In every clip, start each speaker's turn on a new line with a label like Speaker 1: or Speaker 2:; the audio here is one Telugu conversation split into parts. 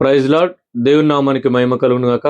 Speaker 1: Praise lord. దేవుని నామానికి మహిమ కలుగును గాక.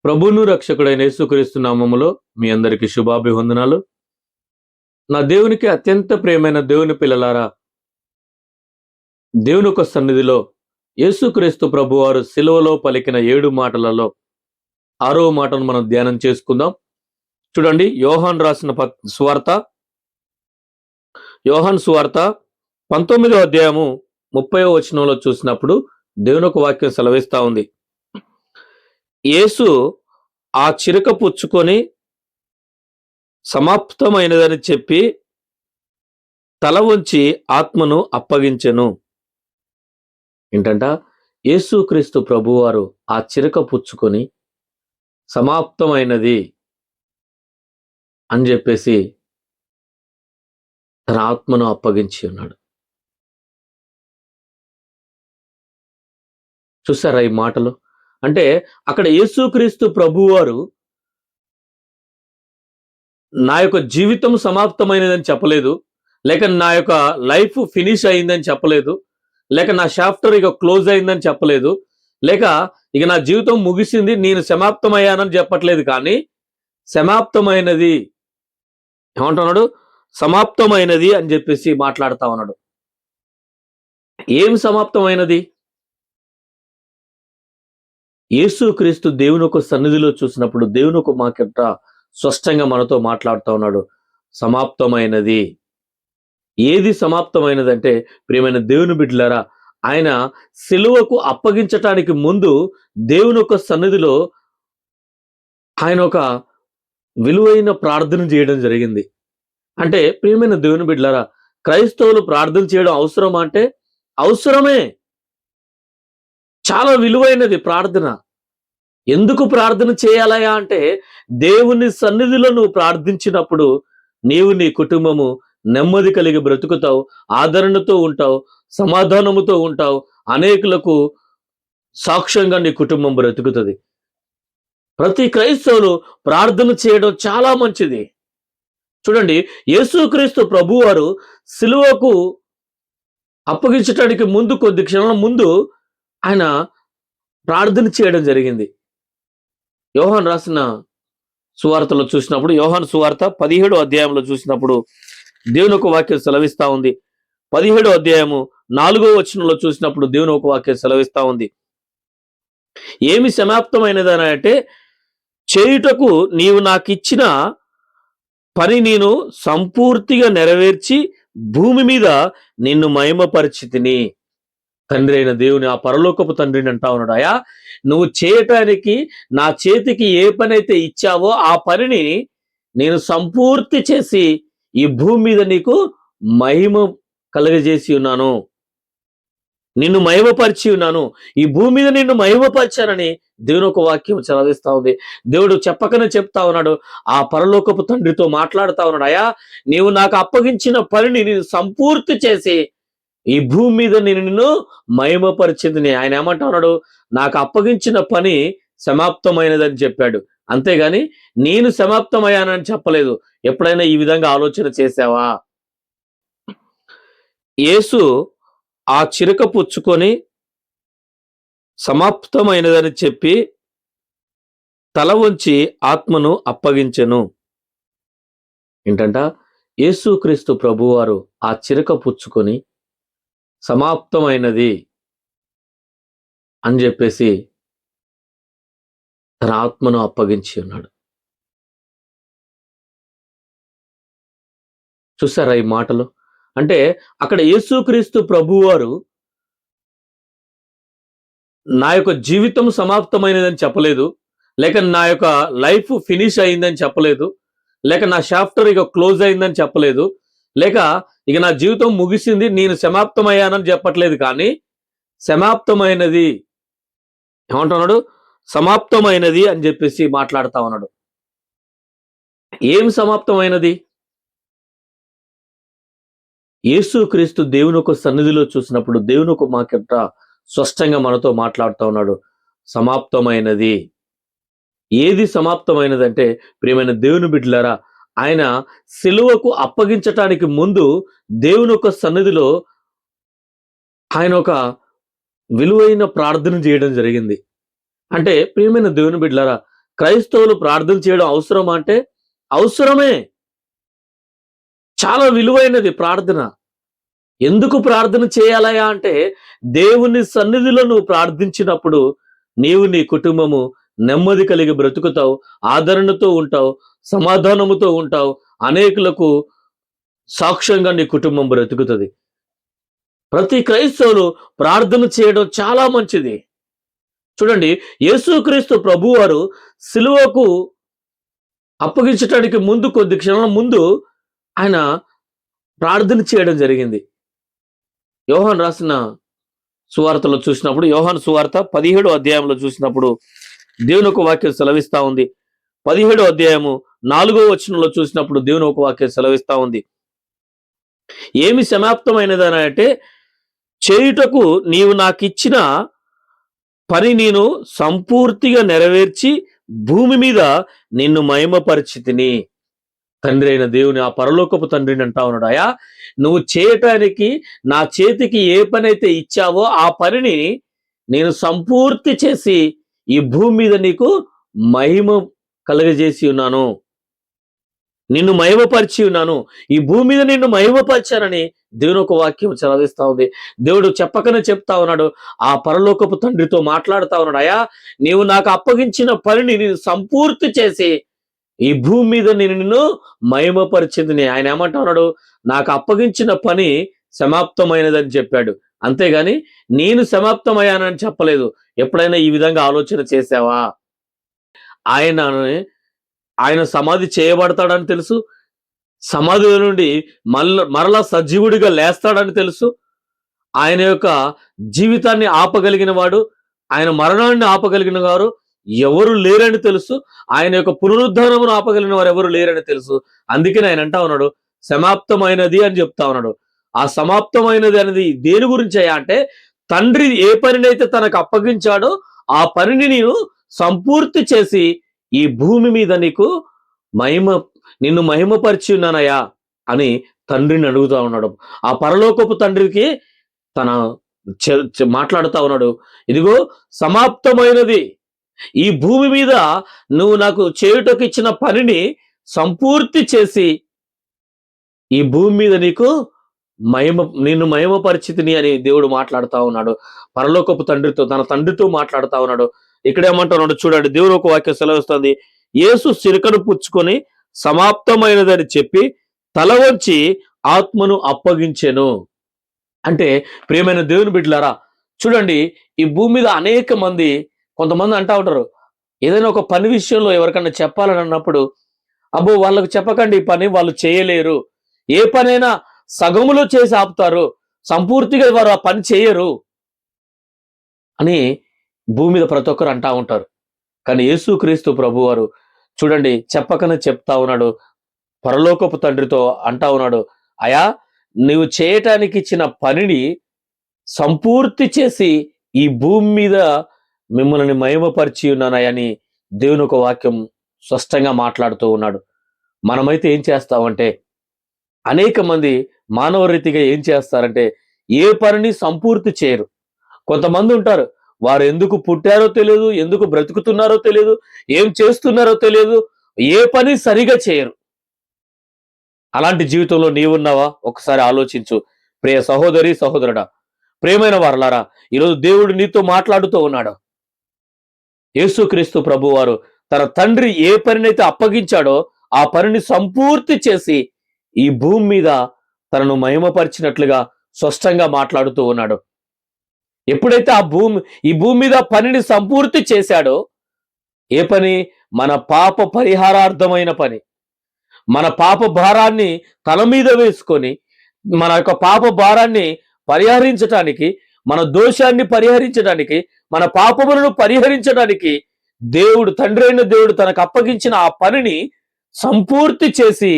Speaker 1: ప్రభువును రక్షకుడైన యేసుక్రీస్తు నామములో మీ అందరికీ శుభాభివందనాలు. నా దేవునికి అత్యంత ప్రియమైన దేవుని పిల్లలారా, దేవుని యొక్క సన్నిధిలో యేసుక్రీస్తు ప్రభువారు సిలువలో పలికిన 7 మాటలలో 6వ మాటను మనం ధ్యానం చేసుకుందాం. చూడండి, యోహాను రాసిన సువార్త, యోహాను సువార్త 19వ అధ్యాయము 30వ వచనంలో చూసినప్పుడు దేవుని యొక్క వాక్యం సెలవిస్తా ఉంది. యేసు ఆ చిరక పుచ్చుకొని సమాప్తమైనదని చెప్పి తల వంచి ఆత్మను అప్పగించెను. ఏంటంట? యేసుక్రీస్తు ప్రభువారు ఆ చిరక పుచ్చుకొని సమాప్తమైనది అని చెప్పేసి తన ఆత్మను అప్పగించి ఉన్నాడు. చూసారా ఈ మాటలు? అంటే అక్కడ యేసుక్రీస్తు ప్రభువారు నా యొక్క జీవితం సమాప్తమైనదని చెప్పలేదు, లేక నా యొక్క లైఫ్ ఫినిష్ అయిందని చెప్పలేదు, లేక నా చాప్టర్ ఇక క్లోజ్ అయిందని చెప్పలేదు, లేక ఇక నా జీవితం ముగిసింది, నేను సమాప్తమయ్యానని చెప్పట్లేదు. కానీ సమాప్తమైనది ఏమంటున్నాడు? సమాప్తమైనది అని చెప్పేసి మాట్లాడుతా ఉన్నాడు. ఏం సమాప్తమైనది? యేసుక్రీస్తు దేవుని యొక్క సన్నిధిలో చూసినప్పుడు దేవుని యొక్క మాకెట్ట స్పష్టంగా మనతో మాట్లాడుతూ ఉన్నాడు. సమాప్తమైనది. ఏది సమాప్తమైనది అంటే, ప్రియమైన దేవుని బిడ్డలారా, ఆయన సిలువకు అప్పగించటానికి ముందు దేవుని యొక్క సన్నిధిలో ఆయన ఒక విలువైన ప్రార్థన చేయడం జరిగింది. అంటే ప్రియమైన దేవుని బిడ్డలారా, క్రైస్తవులు ప్రార్థన చేయడం అవసరమా అంటే అవసరమే. చాలా విలువైనది ప్రార్థన. ఎందుకు ప్రార్థన చేయాలయా అంటే, దేవుని సన్నిధిలో నువ్వు ప్రార్థించినప్పుడు నీవు, నీ కుటుంబము నెమ్మది కలిగి బ్రతుకుతావు, ఆదరణతో ఉంటావు, సమాధానముతో ఉంటావు, అనేకులకు సాక్ష్యంగా నీ కుటుంబం బ్రతుకుతుంది. ప్రతి క్రైస్తవులు ప్రార్థన చేయడం చాలా మంచిది. చూడండి, యేసుక్రీస్తు ప్రభువారు సిలువకు అప్పగించడానికి ముందు, కొద్ది క్షణాల ముందు ఆయన ప్రార్థన చేయడం జరిగింది. యోహాను రాసిన సువార్తలో చూసినప్పుడు, యోహాను సువార్త 17వ అధ్యాయంలో చూసినప్పుడు దేవుని ఒక వాక్యం సెలవిస్తా ఉంది. 17వ అధ్యాయము 4వ వచనంలో చూసినప్పుడు దేవుని ఒక వాక్యం సెలవిస్తా ఉంది. ఏమి సమాప్తమైనదని అంటే, చేయుటకు నీవు నాకిచ్చిన పని నేను సంపూర్తిగా నెరవేర్చి భూమి మీద నిన్ను మహిమపరిచితిని. తండ్రి అయిన దేవుని, ఆ పరలోకపు తండ్రిని అంటా ఉన్నాడు, అయా నువ్వు చేయటానికి నా చేతికి ఏ పని అయితే ఇచ్చావో ఆ పనిని నేను సంపూర్తి చేసి ఈ భూమి మీద నీకు మహిమ కలుగజేసి ఉన్నాను, నిన్ను మహిమపరిచి ఉన్నాను, ఈ భూమి మీద నిన్ను మహిమపరిచానని దేవుని ఒక వాక్యం చదివిస్తా ఉంది. దేవుడు చెప్పకనే చెప్తా ఉన్నాడు, ఆ పరలోకపు తండ్రితో మాట్లాడుతా ఉన్నాడు, అయా నీవు నాకు అప్పగించిన పనిని నేను సంపూర్తి చేసి ఈ భూమి మీద నేను నిన్ను మహిమపరిచింది. ఆయన ఏమంటా ఉన్నాడు? నాకు అప్పగించిన పని సమాప్తమైనదని చెప్పాడు. అంతేగాని నేను సమాప్తమయ్యానని చెప్పలేదు. ఎప్పుడైనా ఈ విధంగా ఆలోచన చేశావా? యేసు ఆ చిరక పుచ్చుకొని సమాప్తమైనదని చెప్పి తల వంచి ఆత్మను అప్పగించెను. ఏంటంట? యేసుక్రీస్తు ప్రభువారు ఆ చిరక పుచ్చుకొని సమాప్తమైనది అని చెప్పేసి తన ఆత్మను అప్పగించి ఉన్నాడు. చూసారా ఈ మాటలు? అంటే అక్కడ యేసుక్రీస్తు ప్రభువారు నా యొక్క జీవితం సమాప్తమైనదని చెప్పలేదు, లేక నా యొక్క లైఫ్ ఫినిష్ అయిందని చెప్పలేదు, లేక నా చాప్టర్ ఇక క్లోజ్ అయిందని చెప్పలేదు, లేక ఇక నా జీవితం ముగిసింది, నేను సమాప్తమయ్యానని చెప్పట్లేదు. కానీ సమాప్తమైనది ఏమంటున్నాడు? సమాప్తమైనది అని చెప్పేసి మాట్లాడుతా ఉన్నాడు. ఏం సమాప్తమైనది? యేసుక్రీస్తు దేవుని ఒక సన్నిధిలో చూసినప్పుడు దేవుని ఒక మాకెట్ట స్పష్టంగా మనతో మాట్లాడుతూ ఉన్నాడు. సమాప్తమైనది. ఏది సమాప్తమైనది అంటే, ప్రియమైన దేవుని బిడ్డలారా, ఆయన సిలువకు అప్పగించటానికి ముందు దేవుని ఒక సన్నిధిలో ఆయన ఒక విలువైన ప్రార్థన చేయడం జరిగింది. అంటే ప్రియమైన దేవుని బిడ్డలారా, క్రైస్తవులు ప్రార్థన చేయడం అవసరమా అంటే అవసరమే. చాలా విలువైనది ప్రార్థన. ఎందుకు ప్రార్థన చేయాలయా అంటే, దేవుని సన్నిధిలో నువ్వు ప్రార్థించినప్పుడు నీవు, నీ కుటుంబము నెమ్మది కలిగి బ్రతుకుతావు, ఆదరణతో ఉంటావు, సమాధానముతో ఉంటావు, అనేకులకు సాక్ష్యంగా నీ కుటుంబం బ్రతుకుతది. ప్రతి క్రైస్తవులు ప్రార్థన చేయడం చాలా మంచిది. చూడండి, యేసుక్రీస్తు ప్రభువారు సిలువకు అప్పగించటానికి ముందు కొద్ది క్షణాల ముందు ఆయన ప్రార్థన చేయడం జరిగింది. యోహాను రాసిన సువార్తలో చూసినప్పుడు, యోహాను సువార్త 17వ అధ్యాయంలో చూసినప్పుడు దేవుని ఒక వాక్యం సెలవిస్తా ఉంది. 17వ అధ్యాయము 4వ వచనంలో చూసినప్పుడు దేవుని ఒక వాక్యం సెలవిస్తా ఉంది. ఏమి సమాప్తమైనదని అంటే, చేయుటకు నీవు నాకిచ్చిన పని నేను సంపూర్తిగా నెరవేర్చి భూమి మీద నిన్ను మహిమపరిచితిని. తండ్రి అయిన దేవుని, ఆ పరలోకపు తండ్రిని అంటా ఉన్నాడు, అయా నువ్వు చేయటానికి నా చేతికి ఏ పని అయితే ఇచ్చావో ఆ పనిని నేను సంపూర్తి చేసి ఈ భూమి మీద నీకు మహిమ కలుగజేసి ఉన్నాను, నిన్ను మహిమపరిచి ఉన్నాను, ఈ భూమి మీద నిన్ను మహిమపరిచానని దేవుని ఒక వాక్యం చదివిస్తా ఉంది. దేవుడు చెప్పకనే చెప్తా ఉన్నాడు, ఆ పరలోకపు తండ్రితో మాట్లాడుతా ఉన్నాడు, అయా నీవు నాకు అప్పగించిన పనిని నేను సంపూర్తి చేసి ఈ భూమి మీద నేను నిన్ను మహిమపరిచింది. ఆయన ఏమంటా ఉన్నాడు, నాకు అప్పగించిన పని సమాప్తమైనదని చెప్పాడు. అంతేగాని నేను సమాప్తమయ్యానని చెప్పలేదు. ఎప్పుడైనా ఈ విధంగా ఆలోచన చేసావా? ఆయన ఆయన సమాధి చేయబడతాడని తెలుసు, సమాధిలో నుండి మరలా సజీవుడిగా లేస్తాడని తెలుసు, ఆయన యొక్క జీవితాన్ని ఆపగలిగిన వాడు, ఆయన మరణాన్ని ఆపగలిగిన వారు ఎవరు లేరని తెలుసు, ఆయన యొక్క పునరుద్ధానమును ఆపగలిగిన వారు ఎవరు లేరని తెలుసు. అందుకని ఆయన అంటా ఉన్నాడు సమాప్తమైనది అని చెప్తా ఉన్నాడు. ఆ సమాప్తమైనది అనేది దేని గురించి అయ్యా అంటే, తండ్రి ఏ పనినైతే తనకు అప్పగించాడో ఆ పనిని నేను సంపూర్తి చేసి ఈ భూమి మీద నీకు నిన్ను మహిమపరిచి ఉన్నానయ్యా అని తండ్రిని అడుగుతా ఉన్నాడు. ఆ పరలోకపు తండ్రికి తన మాట్లాడుతా ఉన్నాడు, ఇదిగో సమాప్తమైనది, ఈ భూమి మీద నువ్వు నాకు చేయుటకు ఇచ్చిన పనిని సంపూర్తి చేసి ఈ భూమి మీద నీకు నిన్ను మహిమపరిచితిని అని దేవుడు మాట్లాడుతా ఉన్నాడు. పరలోకపు తండ్రితో, తన తండ్రితో మాట్లాడుతా ఉన్నాడు. ఇక్కడ ఏమంటున్నాడు చూడండి, దేవుడు ఒక వాక్యం సెలవిస్తుంది, యేసు చిరకను పుచ్చుకొని సమాప్తమైనదని చెప్పి తల వంచి ఆత్మను అప్పగించెను. అంటే ప్రియమైన దేవుని బిడ్డలారా, చూడండి, ఈ భూమి మీద అనేక మంది, కొంతమంది అంటా ఉంటారు, ఏదైనా ఒక పని విషయంలో ఎవరికన్నా చెప్పాలని అన్నప్పుడు, అబ్బో వాళ్ళకు చెప్పకండి ఈ పని, వాళ్ళు చేయలేరు, ఏ పనైనా సగములో చేసి ఆపుతారు, సంపూర్తిగా వారు ఆ పని చేయరు అని భూమి మీద ప్రతి ఒక్కరు అంటా ఉంటారు. కానీ యేసుక్రీస్తు ప్రభువారు చూడండి చెప్పకనే చెప్తా ఉన్నాడు, పరలోకపు తండ్రితో అంటా ఉన్నాడు, అయా నీవు చేయటానికి ఇచ్చిన పనిని సంపూర్తి చేసి ఈ భూమి మీద మిమ్మల్ని మహిమపరిచి ఉన్నానని దేవుని ఒక వాక్యం స్పష్టంగా మాట్లాడుతూ ఉన్నాడు. మనమైతే ఏం చేస్తామంటే, అనేక మంది మానవ రీతిగా ఏం చేస్తారంటే ఏ పనిని సంపూర్తి చేయరు. కొంతమంది ఉంటారు, వారు ఎందుకు పుట్టారో తెలియదు, ఎందుకు బ్రతుకుతున్నారో తెలియదు, ఏం చేస్తున్నారో తెలియదు, ఏ పని సరిగా చేయరు. అలాంటి జీవితంలో నీవున్నావా? ఒకసారి ఆలోచించు ప్రియ సహోదరి, సహోదరుడా, ప్రియమైన వారలారా, ఈరోజు దేవుడు నీతో మాట్లాడుతూ ఉన్నాడు. యేసుక్రీస్తు ప్రభువారు తన తండ్రి ఏ పనినైతే అప్పగించాడో ఆ పనిని సంపూర్తి చేసి ఈ భూమి మీద తనను మహిమపరిచినట్లుగా స్పష్టంగా మాట్లాడుతూ ఉన్నాడు. ఎప్పుడైతే ఈ భూమి మీద పనిని సంపూర్తి చేశాడో, ఏ పని? మన పాప పరిహారార్థమైన పని. మన పాప భారాన్ని తల మీద వేసుకొని మన యొక్క పాప భారాన్ని పరిహరించడానికి, మన దోషాన్ని పరిహరించడానికి, మన పాపములను పరిహరించడానికి దేవుడు, తండ్రి అయిన దేవుడు తనకు అప్పగించిన ఆ పనిని సంపూర్తి చేసి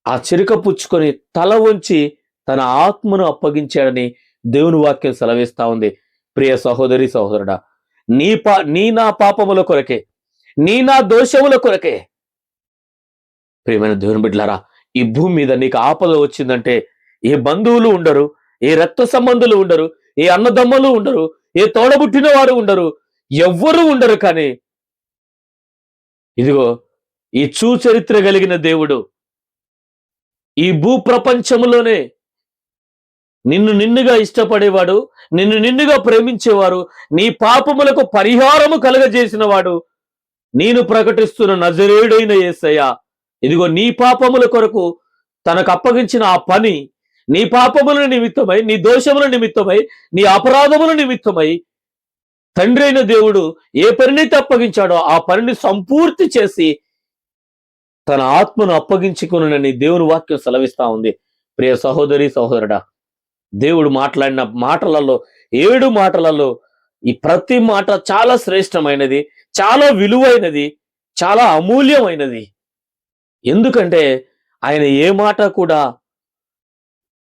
Speaker 1: ఆ చిరుక పుచ్చుకొని తల వంచి తన ఆత్మను అప్పగించాడని దేవుని వాక్యం సెలవిస్తా ఉంది. ప్రియ సహోదరి, సహోదరుడా, నీ నా పాపముల కొరకే, నీ నా దోషముల కొరకే ప్రియమైన దేవుని బిడ్డలారా, ఈ భూమి మీద నీకు ఆపద వచ్చిందంటే ఏ బంధువులు ఉండరు, ఏ రక్త సంబంధులు ఉండరు, ఏ అన్నదమ్ములు ఉండరు, ఏ తోడబుట్టిన వారు ఉండరు, ఎవ్వరూ ఉండరు. కానీ ఇదిగో ఈ చరిత్ర కలిగిన దేవుడు ఈ భూప్రపంచములోనే నిన్నుగా ఇష్టపడేవాడు, నిన్నుగా ప్రేమించేవారు, నీ పాపములకు పరిహారము కలగజేసిన వాడు, నేను ప్రకటిస్తున్న నజరేయుడైన యేసయ్య ఇదిగో నీ పాపముల కొరకు తనకు అప్పగించిన ఆ పని, నీ పాపముల నిమిత్తమై, నీ దోషముల నిమిత్తమై, నీ అపరాధముల నిమిత్తమై తండ్రి అయిన దేవుడు ఏ పనినైతే అప్పగించాడో ఆ పనిని సంపూర్తి చేసి తన ఆత్మను అప్పగించుకునని దేవుని వాక్యం సెలవిస్తా ఉంది. ప్రియ సహోదరి సహోదరుడా, దేవుడు మాట్లాడిన మాటలలో 7 మాటలలో ఈ ప్రతి మాట చాలా శ్రేష్టమైనది, చాలా విలువైనది, చాలా అమూల్యమైనది. ఎందుకంటే ఆయన ఏ మాట కూడా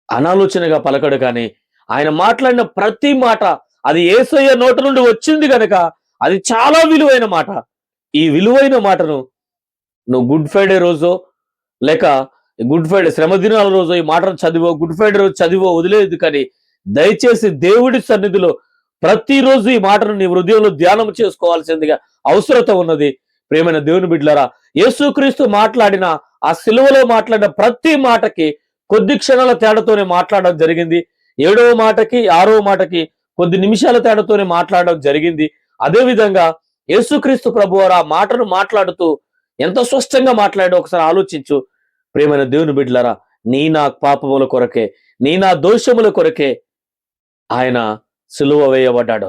Speaker 1: అనాలోచనగా పలకడు. కానీ ఆయన మాట్లాడిన ప్రతి మాట అది యేసయ్య నోట నుండి వచ్చింది గనక అది చాలా విలువైన మాట. ఈ విలువైన మాటను నువ్వు గుడ్ ఫ్రైడే రోజో లేక గుడ్ ఫ్రైడే శ్రమ దినాల రోజు ఈ మాటను చదివో, గుడ్ ఫ్రైడే రోజు చదివో వదిలేదు. కానీ దయచేసి దేవుడి సన్నిధిలో ప్రతిరోజు ఈ మాటను నీ హృదయంలో ధ్యానం చేసుకోవాల్సిందిగా అవసరత ఉన్నది. ప్రేమైన దేవుని బిడ్డలారా, యేసుక్రీస్తు మాట్లాడిన ఆ సిలువలో మాట్లాడిన ప్రతి మాటకి కొద్ది క్షణాల తేడాతోనే మాట్లాడడం జరిగింది. 7వ మాటకి 6వ మాటకి కొద్ది నిమిషాల తేడాతోనే మాట్లాడడం జరిగింది. అదే విధంగా యేసుక్రీస్తు ప్రభువారు ఆ మాటను మాట్లాడుతూ ఎంత స్పష్టంగా మాట్లాడో ఒకసారి ఆలోచించు. ప్రేమైన దేవుని బిడ్డలారా, నీ నా పాపముల కొరకే, నీ నా దోషముల కొరకే ఆయన సిలువ వేయబడ్డాడు.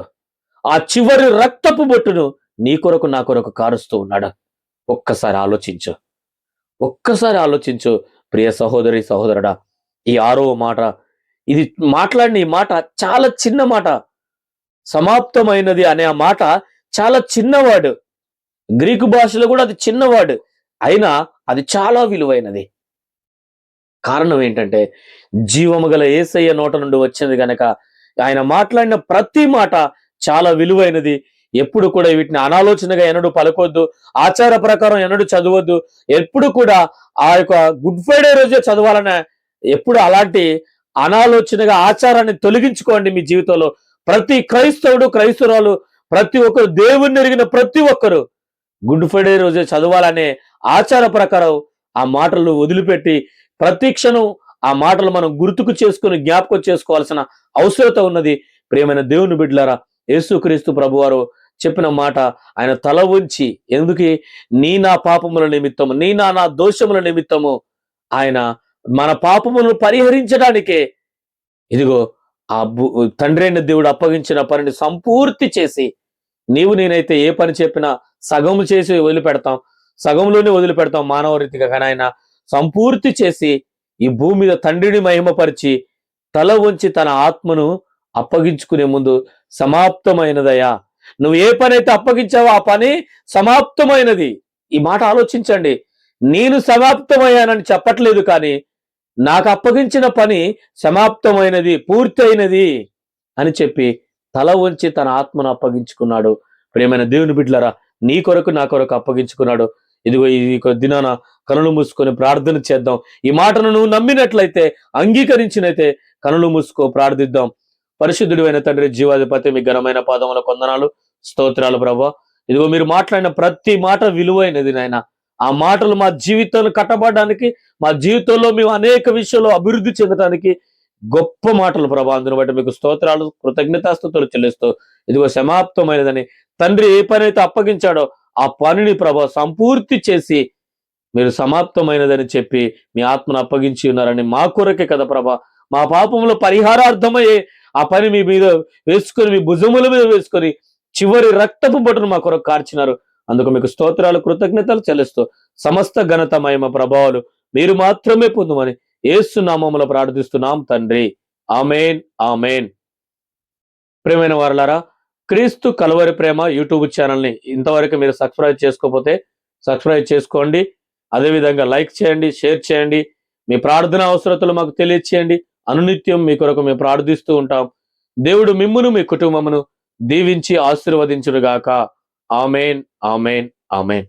Speaker 1: ఆ చివరి రక్తపు బొట్టును నీ కొరకు నా కొరకు కారుస్తూ ఉన్నాడు. ఒక్కసారి ఆలోచించు, ఒక్కసారి ఆలోచించు ప్రియ సహోదరి సహోదరుడా. ఈ 6వ మాట, ఇది మాట్లాడిన ఈ మాట చాలా చిన్న మాట. సమాప్తమైనది అనే ఆ మాట చాలా చిన్నవాడు. గ్రీకు భాషలో కూడా అది చిన్నవాడు, అయినా అది చాలా విలువైనది. కారణం ఏంటంటే జీవము గల యేసయ్య నోట నుండి వచ్చింది గనక ఆయన మాట్లాడిన ప్రతి మాట చాలా విలువైనది. ఎప్పుడు కూడా వీటిని అనాలోచనగా ఎన్నడూ పలకొద్దు, ఆచార ప్రకారం ఎన్నడూ చదవద్దు. ఎప్పుడు కూడా ఆ యొక్క గుడ్ ఫ్రైడే రోజే చదవాలనే ఎప్పుడు అలాంటి అనాలోచనగా ఆచారాన్ని తొలగించుకోండి మీ జీవితంలో. ప్రతి క్రైస్తవుడు క్రైస్తవురాలు ప్రతి ఒక్కరు దేవుణ్ణి ఎరిగిన ప్రతి ఒక్కరు గుడ్ ఫ్రైడే రోజే చదవాలనే ఆచార ప్రకారం ఆ మాటలు వదిలిపెట్టి ప్రతి క్షణం ఆ మాటలు మనం గుర్తుకు చేసుకుని జ్ఞాపకం చేసుకోవాల్సిన అవసరత ఉన్నది. ప్రియమైన దేవుని బిడ్డలారా, యేసుక్రీస్తు ప్రభువారు చెప్పిన మాట ఆయన తల ఉంచి, ఎందుకు నీ నా పాపముల నిమిత్తము, నీ నా దోషముల నిమిత్తము ఆయన మన పాపములను పరిహరించడానికే ఇదిగో ఆ తండ్రి అయిన దేవుడు అప్పగించిన పనిని సంపూర్తి చేసి, నీవు నేనైతే ఏ పని చెప్పినా సగము చేసి వదిలిపెడతాం, సగంలోనే వదిలిపెడతాం మానవ రీతిగా. కానీ ఆయన సంపూర్తి చేసి ఈ భూమి మీద తండ్రిని మహిమపరిచి తల వంచి తన ఆత్మను అప్పగించుకునే ముందు సమాప్తమైనదయ్యా, నువ్వు ఏ పని అయితే అప్పగించావో ఆ పని సమాప్తమైనది. ఈ మాట ఆలోచించండి. నేను సమాప్తమయ్యానని చెప్పట్లేదు, కానీ నాకు అప్పగించిన పని సమాప్తమైనది, పూర్తి అయినది అని చెప్పి తల వంచి తన ఆత్మను అప్పగించుకున్నాడు. ప్రియమైన దేవుని బిడ్డలారా, నీ కొరకు నా కొరకు అప్పగించుకున్నాడు. ఇదిగో ఈ దినాన కనులు మూసుకొని ప్రార్థన చేద్దాం. ఈ మాటను నువ్వు నమ్మినట్లయితే, అంగీకరించినైతే కనులు మూసుకో, ప్రార్థిద్దాం. పరిశుద్ధుడు అయిన తండ్రి, జీవాధిపతి, మీ ఘనమైన పాదముల కొందనాలు, స్తోత్రాలు ప్రభువా. ఇదిగో మీరు మాట్లాడిన ప్రతి మాట విలువైనది నాయన. ఆ మాటలు మా జీవితాన్ని కట్టబడడానికి, మా జీవితంలో మేము అనేక విషయాల్లో అభివృద్ధి చెందడానికి గొప్ప మాటలు ప్రభా. అందును బట్టి మీకు స్తోత్రాలు, కృతజ్ఞతాస్తుతులు చెల్లిస్తూ ఇదిగో సమాప్తమైనదని తండ్రి ఏ పని అయితే అప్పగించాడో ఆ పనిని ప్రభా సంపూర్తి చేసి మీరు సమాప్తమైనదని చెప్పి మీ ఆత్మను అప్పగించి ఉన్నారని మా కొరకే కదా ప్రభా. మా పాపంలో పరిహారార్థమయ్యే ఆ పని మీ మీద వేసుకొని, మీ భుజముల మీద వేసుకొని చివరి రక్తపు బొట్టును మా కొరకు కార్చినారు. అందుకు మీకు స్తోత్రాలు, కృతజ్ఞతలు చెల్లిస్తూ సమస్త ఘనత మహిమ ప్రభావాలు మీరు మాత్రమే పొందుమని యేసు నామములో ప్రార్థిస్తున్నాం తండ్రి. ఆమేన్, ఆమేన్. ప్రియమైన వారలారా, క్రీస్తు కలువరి ప్రేమ యూట్యూబ్ ఛానల్ని ఇంతవరకు మీరు సబ్స్క్రైబ్ చేసుకోకపోతే సబ్స్క్రైబ్ చేసుకోండి. అదేవిధంగా లైక్ చేయండి, షేర్ చేయండి. మీ ప్రార్థన అవసరతలు మాకు తెలియచేయండి. అనునిత్యం మీ కొరకు మేము ప్రార్థిస్తూ ఉంటాం. దేవుడు మిమ్మును మీ కుటుంబమును దీవించి ఆశీర్వదించునుగాక. ఆమేన్, ఆమేన్, ఆమేన్.